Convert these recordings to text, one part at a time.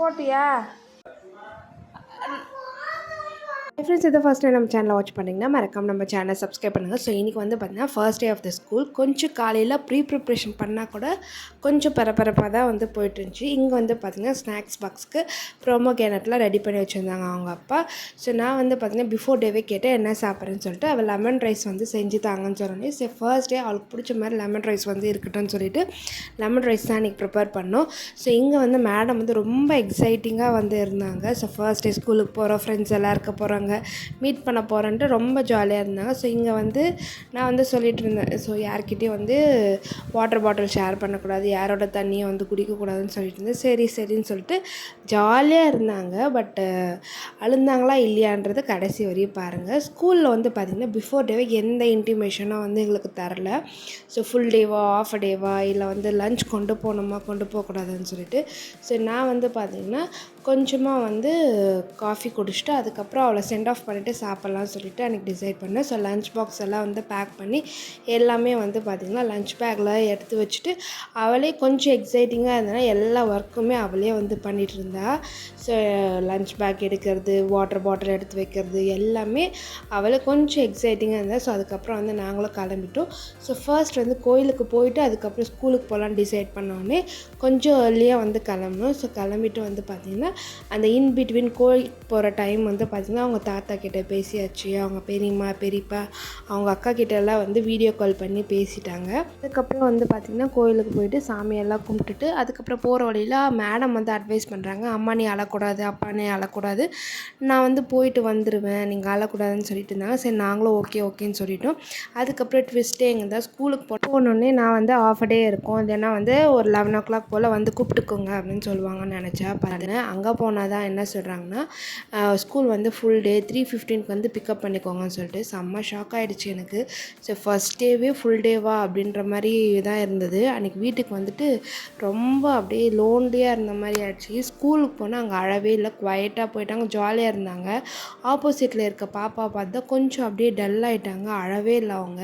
போட்டியா? ஃப்ரெண்ட்ஸ், இதை first time நம்ம சேனலை வாட்ச் பண்ணிங்கன்னா மறக்காம நம்ம சேனலை சப்ஸ்கிரைப் பண்ணுங்கள். ஸோ இன்றைக்கி வந்து பார்த்திங்கன்னா first day of the school. கொஞ்சம் காலையில் ப்ரிப்ரேஷன் பண்ணால் கூட கொஞ்சம் பரபரப்பாக தான் வந்து போயிட்டுருந்துச்சு. இங்கே வந்து பார்த்திங்கன்னா ஸ்நாக்ஸ் பாக்ஸ்க்கு ப்ரோமோ கேனட்லாம் ரெடி பண்ணி வச்சுருந்தாங்க அவங்க அப்பா. ஸோ நான் வந்து பார்த்திங்கன்னா பிஃபோர் டேவே கேட்டேன் என்ன சாப்பிட்றேன்னு சொல்லிட்டு. அவள் லெமன் ரைஸ் வந்து செஞ்சு தாங்கன்னு சொன்னோன்னே சரி ஃபர்ஸ்ட் டே அவளுக்கு பிடிச்ச மாதிரி லெமன் ரைஸ் வந்து இருக்கட்டும்னு சொல்லிட்டு லெமன் ரைஸ் தான் இன்றைக்கி ப்ரிப்பேர் பண்ணோம். ஸோ இங்கே வந்து மேடம் வந்து ரொம்ப எக்ஸைட்டிங்காக வந்து இருந்தாங்க. ஸோ ஃபர்ஸ்ட் டே ஸ்கூலுக்கு போகிறோம், ஃப்ரெண்ட்ஸ் எல்லாம் இருக்க போகிறாங்க, மீட் பண்ண போகிறேன்ட்டு ரொம்ப ஜாலியாக இருந்தாங்க. ஸோ இங்கே வந்து நான் வந்து சொல்லிகிட்டு இருந்தேன், ஸோ யார்கிட்டையும் வந்து வாட்டர் பாட்டில் ஷேர் பண்ணக்கூடாது, யாரோட தண்ணியை வந்து குடிக்கக்கூடாதுன்னு சொல்லிட்டு இருந்தேன். சரின்னு சொல்லிட்டு ஜாலியாக இருந்தாங்க. பட்டு அழுந்தாங்களா இல்லையான்றது கடைசி வரையும் பாருங்கள். ஸ்கூலில் வந்து பார்த்திங்கன்னா பிஃபோர் டேவே எந்த இன்டிமேஷனும் வந்து எங்களுக்கு தரல. ஸோ ஃபுல் டேவா ஆஃப் டேவா இல்லை வந்து லஞ்ச் கொண்டு போகணுமா கொண்டு போகக்கூடாதுன்னு சொல்லிட்டு. ஸோ நான் வந்து பார்த்திங்கன்னா கொஞ்சமாக வந்து காஃபி குடிச்சிட்டு அதுக்கப்புறம் அவளை சென்ட் ஆஃப் பண்ணிவிட்டு சாப்பிட்லான்னு சொல்லிட்டு அன்றைக்கி டிசைட் பண்ணேன். ஸோ லஞ்ச் பாக்ஸ் எல்லாம் வந்து பேக் பண்ணி எல்லாமே வந்து பார்த்திங்கன்னா லஞ்ச் பேக்கில் எடுத்து வச்சுட்டு அவளே கொஞ்சம் எக்ஸைட்டிங்காக இருந்தனா எல்லா ஒர்க்குமே அவளே வந்து பண்ணிகிட்டு இருந்தா. ஸோ லஞ்ச் பேக் எடுக்கிறது, வாட்டர் பாட்டில் எடுத்து வைக்கிறது எல்லாமே அவளே கொஞ்சம் எக்ஸைட்டிங்காக இருந்தா. ஸோ அதுக்கப்புறம் வந்து நாங்களும் கிளம்பிட்டோம். ஸோ ஃபர்ஸ்ட் வந்து கோயிலுக்கு போயிட்டு அதுக்கப்புறம் ஸ்கூலுக்கு போகலான்னு டிசைட் பண்ணோடனே கொஞ்சம் ஏர்லியாக வந்து கிளம்பணும். ஸோ கிளம்பிட்டு வந்து பார்த்திங்கன்னா அந்த இன்பிட்வீன் கோயிலுக்கு போகிற டைம் வந்து பார்த்திங்கன்னா அவங்க தாத்தா கிட்டே பேசியாச்சு, அவங்க பெரியம்மா பெரியப்பா அவங்க அக்கா கிட்டெல்லாம் வந்து வீடியோ கால் பண்ணி பேசிட்டாங்க. அதுக்கப்புறம் வந்து பார்த்திங்கன்னா கோயிலுக்கு போயிட்டு சாமியெல்லாம் கும்பிட்டுட்டு அதுக்கப்புறம் போகிற வழியில் மேடம் வந்து அட்வைஸ் பண்ணுறாங்க, அம்மா நீ அழக்கூடாது, அப்பா நீ அழக்கூடாது, நான் வந்து போயிட்டு வந்துடுவேன், நீங்கள் அழக்கூடாதுன்னு சொல்லிட்டு இருந்தாங்க. சரி நாங்களும் ஓகேன்னு சொல்லிட்டோம். அதுக்கப்புறம் ட்விஸ்ட்டே எங்கே தான் ஸ்கூலுக்கு போனோடனே நான் வந்து ஆஃப் டே இருக்கும், இல்லைன்னா வந்து ஒரு 11 o'clock போல் வந்து கூப்பிட்டுக்கோங்க அப்படின்னு சொல்லுவாங்கன்னு நினச்சா பாருங்க. அங்கே போனால் தான் என்ன சொல்கிறாங்கன்னா ஸ்கூல் வந்து ஃபுல் டே 3:15 வந்து பிக்கப் பண்ணிக்கோங்கன்னு சொல்லிட்டு செம்ம ஷாக் ஆகிடுச்சு எனக்கு. ஸோ ஃபஸ்ட் டேவே ஃபுல் டேவா அப்படின்ற மாதிரி தான் இருந்தது. அன்றைக்கி வீட்டுக்கு வந்துட்டு ரொம்ப அப்படியே லோன்லியாக இருந்த மாதிரி ஆயிடுச்சு. ஸ்கூலுக்கு போனால் அங்கே அழவே இல்லை, குவைட்டாக போயிட்டாங்க, ஜாலியாக இருந்தாங்க. ஆப்போசிட்டில் இருக்க பாப்பா பார்த்தா கொஞ்சம் அப்படியே டல் ஆகிட்டாங்க, அழவே இல்லை அவங்க.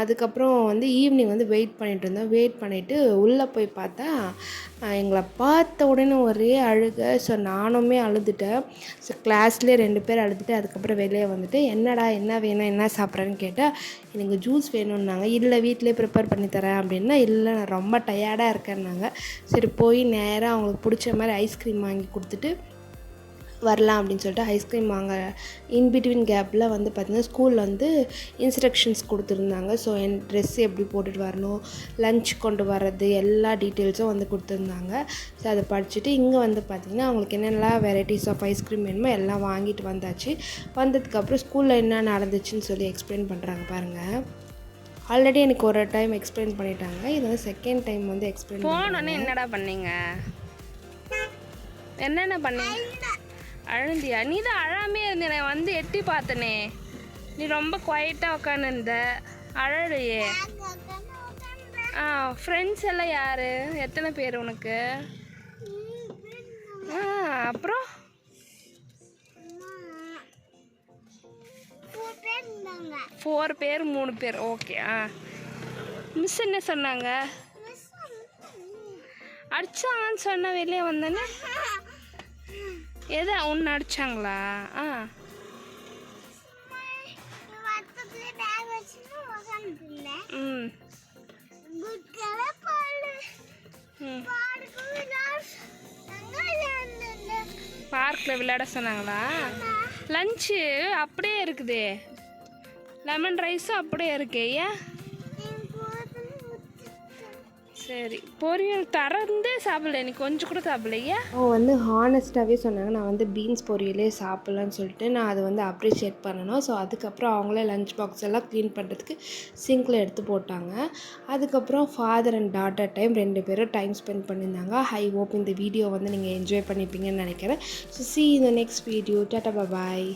அதுக்கப்புறம் வந்து ஈவினிங் வந்து வெயிட் பண்ணிகிட்டு இருந்தோம். வெயிட் பண்ணிவிட்டு உள்ளே போய் பார்த்தா எங்களை பார்த்த உடனே ஒரே அழுக. ஸோ நானுமே அழுதுட்டேன். ஸோ கிளாஸ்லேயே 2 பேர் அழுதுட்டு அதுக்கப்புறம் வெளியே வந்துட்டு என்னடா என்ன வேணும் என்ன சாப்பிட்றேன்னு கேட்டால் எனக்கு ஜூஸ் வேணும்னாங்க. இல்லை வீட்டிலே ப்ரிப்பேர் பண்ணி தரேன் அப்படின்னா, இல்லை நான் ரொம்ப டயர்டாக இருக்கேன்னாங்க. சரி போய் நேராக அவங்களுக்கு பிடிச்ச மாதிரி ஐஸ்கிரீம் வாங்கி கொடுத்துட்டு வரலாம் அப்படின்னு சொல்லிட்டு ஐஸ்கிரீம் வாங்க இன்பிட்வீன் கேப்பில் வந்து பார்த்திங்கன்னா ஸ்கூலில் வந்து இன்ஸ்ட்ரக்ஷன்ஸ் கொடுத்துருந்தாங்க. ஸோ என் ட்ரெஸ் எப்படி போட்டுட்டு வரணும், லஞ்ச் கொண்டு வர்றது எல்லா டீட்டெயில்ஸும் வந்து கொடுத்துருந்தாங்க. ஸோ அதை படிச்சுட்டு இங்கே வந்து பார்த்திங்கன்னா அவங்களுக்கு என்னெல்லாம் வெரைட்டிஸ் ஆஃப் ஐஸ்கிரீம் வேணுமோ எல்லாம் வாங்கிட்டு வந்தாச்சு. வந்ததுக்கப்புறம் ஸ்கூலில் என்ன நடந்துச்சுன்னு சொல்லி எக்ஸ்பிளைன் பண்ணுறாங்க பாருங்கள். ஆல்ரெடி எனக்கு ஒரு டைம் எக்ஸ்பிளைன் பண்ணிட்டாங்க, இது வந்து செகண்ட் டைம் வந்து எக்ஸ்பிளைன் போனோன்னே என்னடா பண்ணீங்க, என்னென்ன பண்ணீங்க? அழுந்தியா? நீ தான் அழாமே இருந்தேன், வந்து எட்டி பார்த்தனே, நீ ரொம்ப குவைட்டாக உட்காந்துருந்த, அழலையே. ஃப்ரெண்ட்ஸ் எல்லாம் யார், எத்தனை பேர் உனக்கு? அப்புறம் 4 பேர் 3 பேர். ஓகே. மிஸ் என்ன சொன்னாங்க? அடிச்சாங்கன்னு சொன்ன வெளியே வந்தேன்னு. எதை உன்னை அடிச்சாங்களா? பார்க்கில் விளையாட சொன்னாங்களா? லஞ்சு அப்படியே இருக்குதே, லெமன் ரைஸும் அப்படியே இருக்கே, ஏன்? சரி பொரியல் திறந்தே சாப்பிடல, நீ கொஞ்சம் கூட சாப்பிடலையா? அவங்க வந்து ஹானஸ்ட்டாகவே சொன்னாங்க, நான் வந்து பீன்ஸ் பொரியலே சாப்பிட்லான்னு சொல்லிட்டு நான் அதை வந்து அப்ரிஷியேட் பண்ணணும். ஸோ அதுக்கப்புறம் அவங்களே லஞ்ச் பாக்ஸ் எல்லாம் க்ளீன் பண்ணுறதுக்கு சிங்கில் எடுத்து போட்டாங்க. அதுக்கப்புறம் ஃபாதர் அண்ட் டாட்டர் டைம் 2 பேரும் டைம் ஸ்பெண்ட் பண்ணியிருந்தாங்க. ஐ ஹோப் இந்த வீடியோ வந்து நீங்கள் என்ஜாய் பண்ணிப்பீங்கன்னு நினைக்கிறேன். So see you in the next video. Tata bye.